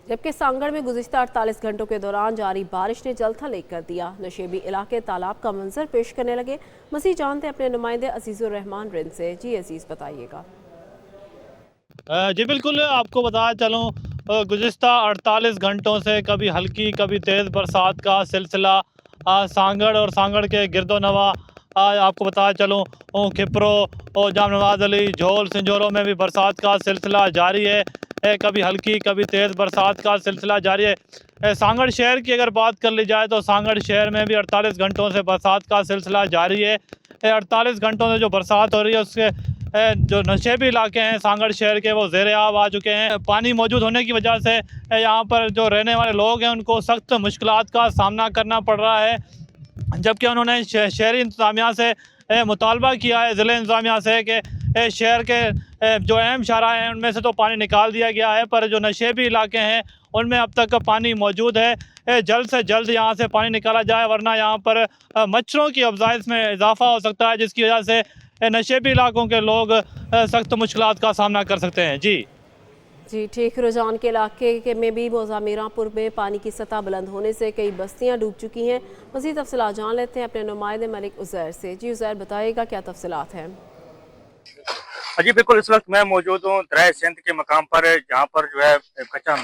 जबकि सांगड़ में गुज़िश्ता 48 घंटों के दौरान जारी बारिश ने जल थल एक कर दिया। नशेबी इलाके तालाब का मंजर पेश करने लगे। मज़ीद जानते हैं अपने नुमाइंदे अजीज़ुर रहमान रिंद से। जी अजीज़ बताइएगा। जी बिल्कुल, आपको बताया चलूँ गुज़िश्ता 48 घंटों से कभी हल्की कभी तेज़ बरसात का सिलसिला सांगड़ और सांगड़ के गिरदोनवा आपको बताया चलूँ खिपरो और जाम नवाज़ अली झोल सिंजोरों में भी बरसात का सिलसिला जारी है। कभी हल्की कभी तेज़ बरसात का सिलसिला जारी है। सांगड़ शहर की अगर बात कर ली जाए तो सांगड़ शहर में भी 48 घंटों से बरसात का सिलसिला जारी है। 48 घंटों से जो बरसात हो रही है उसके जो नशेबी इलाके हैं सांगड़ शहर के वो ज़ेर आब आ चुके हैं। पानी मौजूद होने की वजह से यहाँ पर जो रहने वाले लोग हैं उनको सख्त मुश्किलात का सामना करना पड़ रहा है। जबकि उन्होंने शहरी इंतज़ामिया से मुतालबा किया है, ज़िले इंतज़ामिया से, कि शहर के जो अहम शाहरा हैं उनमें से तो पानी निकाल दिया गया है, पर जो नशेबी इलाके हैं उनमें अब तक पानी मौजूद है। जल्द से जल्द यहाँ से पानी निकाला जाए, वरना यहाँ पर मच्छरों की अफजाइश में इजाफा हो सकता है, जिसकी वजह से नशेबी इलाकों के लोग सख्त मुश्किलात का सामना कर सकते हैं। जी जी ठीक। रुझान के इलाके में भी मौजा मीरापुर में पानी की सतह बुलंद होने से कई बस्तियां डूब चुकी हैं। मज़ीद तफसीलात जान लेते हैं अपने नुमाइंदे मलिक उज़ैर से। जी उज़ैर बताइएगा क्या तफसीलात हैं। जी बिल्कुल, इस वक्त मैं मौजूद हूँ दरिया सिंध के मकाम पर, जहाँ पर जो है कच्चा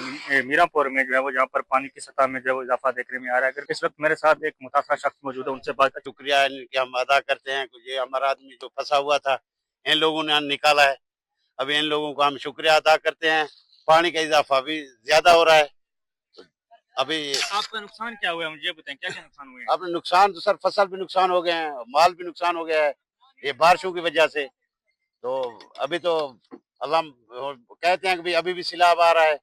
मीरापुर में जो है वो जहाँ पर पानी की सतह में जो है वो इजाफा देखने में आ रहा है। अगर इस वक्त मेरे साथ एक मुतासरा शख्स मौजूद है, उनसे बात। शुक्रिया इनके हम अदा करते हैं कि ये हमारा आदमी जो फंसा हुआ था इन लोगों ने निकाला है। अभी इन लोगों का हम शुक्रिया अदा करते हैं। पानी का इजाफा भी ज्यादा हो रहा है। अभी आपका नुकसान क्या हुआ है, मुझे बताएं, क्या क्या नुकसान हुए हैं? अपने नुकसान तो सर फसल भी नुकसान हो गए हैं, माल भी नुकसान हो गया है ये बारिशों की वजह से। तो अभी तो अल्लाह कहते हैं कि भाई अभी भी सैलाब आ रहा है,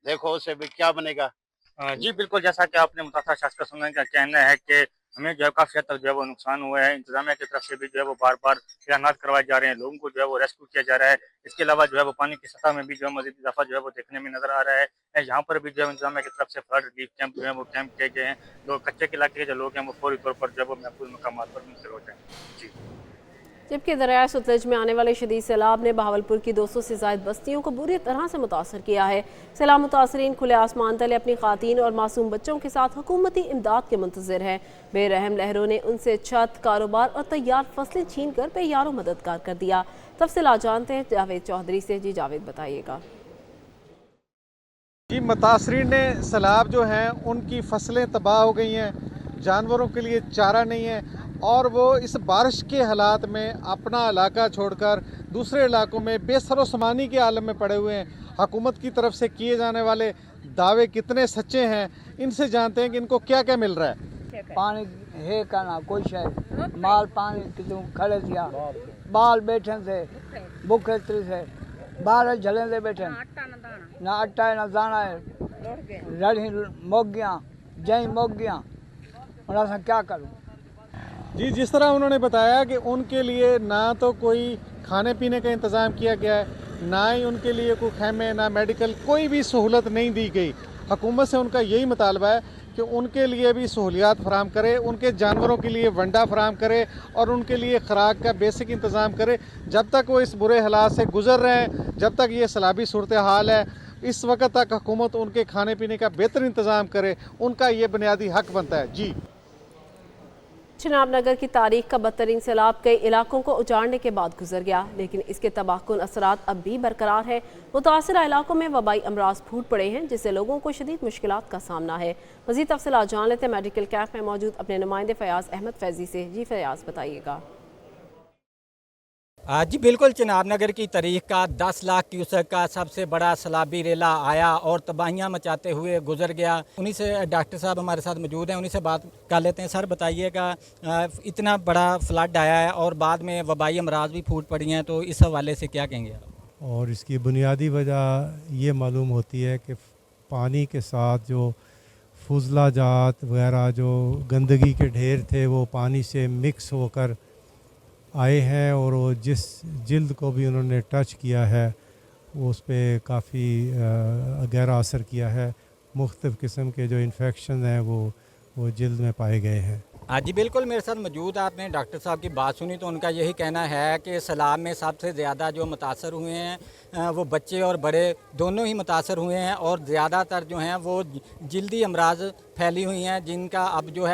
देखो उससे भी क्या बनेगा। जी बिल्कुल, जैसा कि आपने मुतासरा शख्स का सुनने का कहना है कि हमें जो है काफी हद तक जो है वो नुकसान हुआ है। इंतजामिया की तरफ से भी जो है वो बार बार इलानात करवाए जा रहे हैं, लोगों को जो है वो रेस्क्यू किया जा रहा है। इसके अलावा जो है वो पानी की सतह में भी जो है मजीद इजाफा जो है वो देखने में नजर आ रहा है। यहाँ पर भी जो है इंतजामिया की तरफ से फ्लड रिलीफ कैंप जो है वो कैंप किए गए हैं। लोग कच्चे के इलाके के जो लोग हैं वो फौरी तौर पर जो है वो महफूज मकाम पर मुंतकिल हो जाए। जी जबकि दरिया सतलज में आने वाले शदीद सैलाब ने बहावलपुर की 200 से ज़ायद बस्तियों को बुरी तरह से मुतासर किया है। सैलाब मुतासरीन खुले आसमान तले अपनी खातीन और मासूम बच्चों के साथ हुकूमती इमदाद के मुंतज़िर हैं। बेरहम लहरों ने उनसे छत, कारोबार और तैयार फसलें छीन कर बेयारों मददगार कर दिया। तफसीलात जानते हैं जावेद चौधरी से। जी जावेद बताइएगा। जी मुतासरीन ने सैलाब जो हैं उनकी फसलें तबाह हो गई हैं, जानवरों के लिए चारा नहीं है और वो इस बारिश के हालात में अपना इलाका छोड़कर दूसरे इलाकों में बेसरो समानी के आलम में पड़े हुए हैं। हुकूमत की तरफ से किए जाने वाले दावे कितने सच्चे हैं, इनसे जानते हैं कि इनको क्या क्या मिल रहा है। पानी है का ना कुछ है, माल पानी कितों खड़े थिया, बाल बैठे थे भूखे से, बाहर झले दे बैठे, ना आटा है ना दाना है, रही मोग गया जई मोग गया, और क्या करूँ। जी जिस तरह उन्होंने बताया कि उनके लिए ना तो कोई खाने पीने का इंतज़ाम किया गया है, ना ही उनके लिए कोई खैमे, ना मेडिकल, कोई भी सहूलत नहीं दी गई। हुकूमत से उनका यही मुतालबा है कि उनके लिए भी सहूलियात फराम करे, उनके जानवरों के लिए वंडा फराम करे और उनके लिए खुराक का बेसिक इंतज़ाम करे। जब तक वो इस बुरे हालात से गुजर रहे हैं, जब तक ये सैलाबी सूरत हाल है, इस वक्त तक हुकूमत उनके खाने पीने का बेहतर इंतज़ाम करे, उनका ये बुनियादी हक बनता है। जी चिनाब नगर की तारीख का बदतरीन सैलाब कई इलाकों को उजाड़ने के बाद गुजर गया, लेकिन इसके तबाहकुन असरात अब भी बरकरार है। मुतासरा इलाकों में वबाई अमराज फूट पड़े हैं, जिससे लोगों को शदीद मुश्किलात का सामना है। मज़ीद तफसीलात जान लेते हैं मेडिकल कैंप में मौजूद अपने नुमाइंदे फयाज अहमद फैजी से। जी फयाज बताइएगा। जी बिल्कुल, चिनाब नगर की तारीख का 10 लाख क्यूसेक का सबसे बड़ा सैलाबी रेला आया और तबाहियाँ मचाते हुए गुजर गया। उन्हीं से डॉक्टर साहब हमारे साथ मौजूद हैं, उन्हीं से बात कर लेते हैं। सर बताइएगा, इतना बड़ा फ्लड आया है और बाद में वबाई अमराज भी फूट पड़ी हैं, तो इस हवाले से क्या कहेंगे? और इसकी बुनियादी वजह ये मालूम होती है कि पानी के साथ जो फुजला जात वगैरह जो गंदगी के ढेर थे वो पानी से मिक्स होकर आए हैं और वो जिस जिल्द को भी उन्होंने टच किया है वो उस पर काफ़ी गहरा असर किया है। मुख्तलिफ़ किस्म के जो इन्फेक्शन हैं वो जिल्द में पाए गए हैं। हाँ जी बिल्कुल, मेरे साथ मौजूद आपने डॉक्टर साहब की बात सुनी तो उनका यही कहना है कि सैलाब में सबसे ज़्यादा जो मुतासर हुए हैं वो बच्चे और बड़े दोनों ही मुतासर हुए हैं और ज़्यादातर जो हैं वो जल्दी अमराज फैली हुई हैं जिनका अब जो है